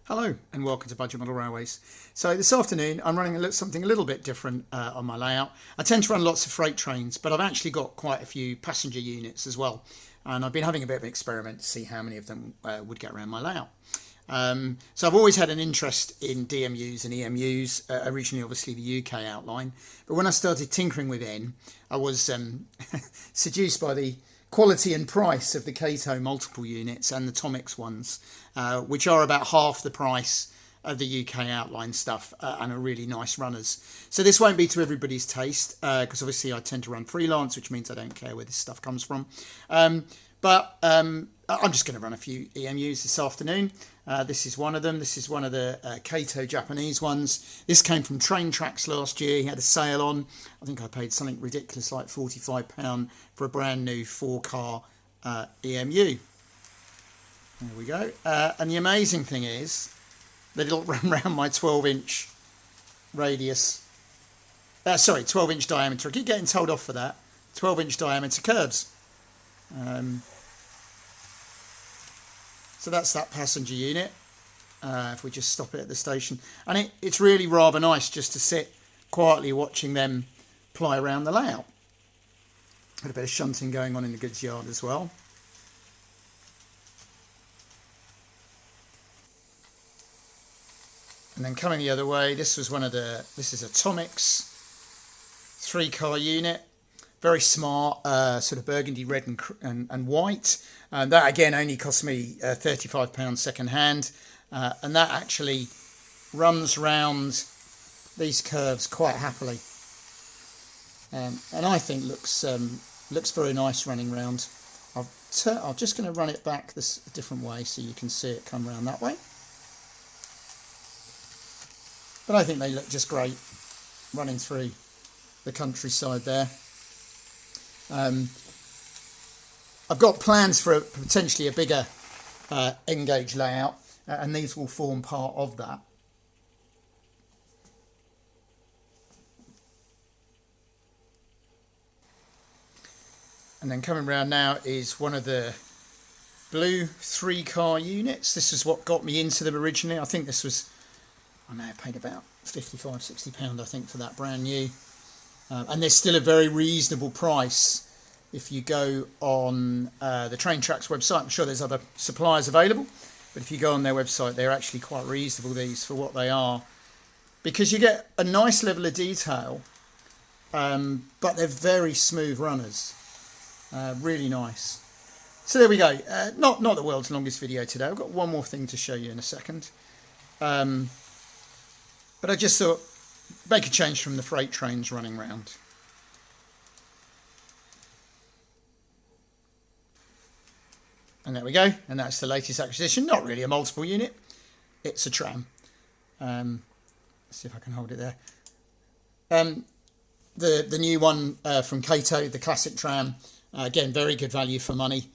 Hello and welcome to Budget Model Railways. So this afternoon I'm running something a little bit different on my layout. I tend to run lots of freight trains, but I've actually got quite a few passenger units as well. And I've been having a bit of an experiment to see how many of them would get around my layout. So I've always had an interest in DMUs and EMUs, originally obviously the UK outline. But when I started tinkering with N, I was seduced by the quality and price of the Kato multiple units and the Tomix ones, which are about half the price of the UK outline stuff and are really nice runners. So this won't be to everybody's taste because obviously I tend to run freelance, which means I don't care where this stuff comes from. But I'm just going to run a few EMUs this afternoon. This is one of them. This is one of the Kato Japanese ones. This came from Train Tracks last year. He had a sale on. I think I paid something ridiculous like £45 for a brand new 4-car EMU. There we go. And the amazing thing is that it'll run around my 12-inch radius. 12-inch diameter. I keep getting told off for that. 12-inch diameter curves. So that's that passenger unit. If we just stop it at the station. And it's really rather nice just to sit quietly watching them ply around the layout. Had a bit of shunting going on in the goods yard as well. And then coming the other way, this is a Tomix 3-car unit. Very smart, sort of burgundy red and white. That again only cost me £35 second hand. And that actually runs round these curves quite happily. And I think looks very nice running round. I'm just going to run it back this different way so you can see it come round that way. But I think they look just great running through the countryside there. I've got plans for potentially a bigger N-gauge layout, and these will form part of that. And then coming round now is one of the blue 3-car units. This is what got me into them originally. I think this was, I may have paid about £55–60 I think for that brand new. And there's still a very reasonable price if you go on the Train Tracks website. I'm sure there's other suppliers available, but if you go on their website, they're actually quite reasonable, these, for what they are, because you get a nice level of detail, but they're very smooth runners. Really nice. So there we go. Not the world's longest video today. I've got one more thing to show you in a second. But I just thought, make a change from the freight trains running round. And there we go. And that's the latest acquisition. Not really a multiple unit. It's a tram. Let's see if I can hold it there. The new one from Kato, the classic tram. Again, very good value for money.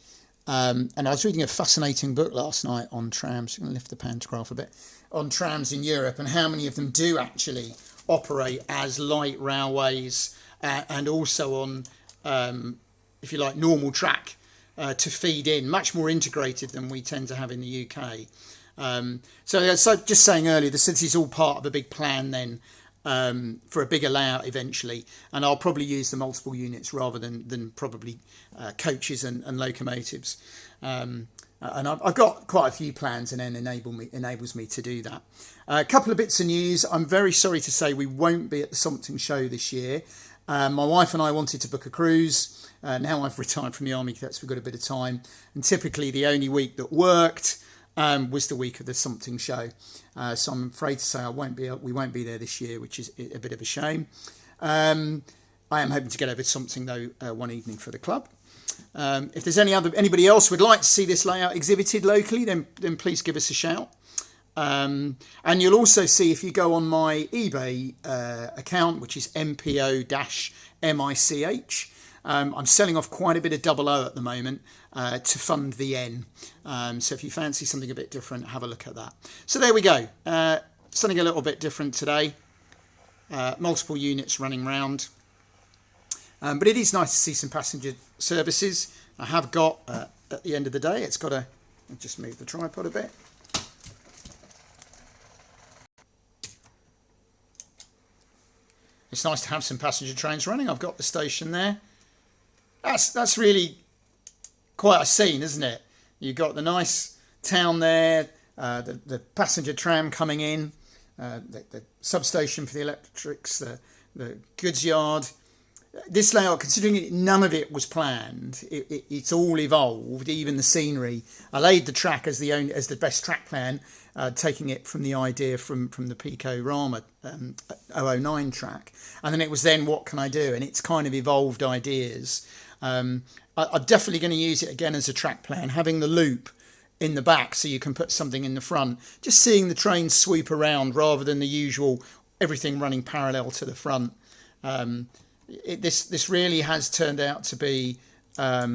And I was reading a fascinating book last night on trams. I'm going to lift the pantograph a bit. On trams in Europe and how many of them do actually operate as light railways and also on, if you like, normal track to feed in, much more integrated than we tend to have in the UK. So just saying earlier, the city's all part of a big plan then for a bigger layout eventually, and I'll probably use the multiple units rather than probably coaches and locomotives. And I've got quite a few plans, and then enables me to do that. A couple of bits of news. I'm very sorry to say we won't be at the Something Show this year. My wife and I wanted to book a cruise. Now I've retired from the army, we've got a bit of time. And typically the only week that worked was the week of the Something Show. So I'm afraid to say we won't be there this year, which is a bit of a shame. I am hoping to get over something though one evening for the club. If there's anybody else would like to see this layout exhibited locally, then please give us a shout. And you'll also see, if you go on my eBay account, which is MPO-MICH, I'm selling off quite a bit of 00 at the moment to fund the N. So if you fancy something a bit different, have a look at that. So there we go. Something a little bit different today. Multiple units running round. But it is nice to see some passenger services. I have got, at the end of the day, it's got a... I'll just move the tripod a bit. It's nice to have some passenger trains running. I've got the station there. That's really quite a scene, isn't it? You've got the nice town there, the passenger tram coming in, the substation for the electrics, the goods yard. This layout, considering none of it was planned, it's all evolved, even the scenery. I laid the track as the best track plan, taking it from the idea from the Pico Rama 009 track. And then it was then, what can I do? And it's kind of evolved ideas. I'm definitely going to use it again as a track plan, having the loop in the back so you can put something in the front. Just seeing the train sweep around rather than the usual everything running parallel to the front. This really has turned out to be a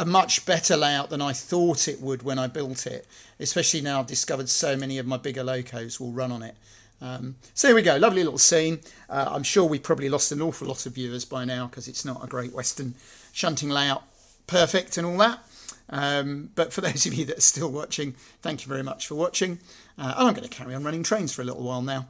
much better layout than I thought it would when I built it, especially now I've discovered so many of my bigger locos will run on it. So there we go, lovely little scene. I'm sure we've probably lost an awful lot of viewers by now because it's not a Great Western shunting layout, perfect and all that. But for those of you that are still watching, thank you very much for watching. And I'm going to carry on running trains for a little while now.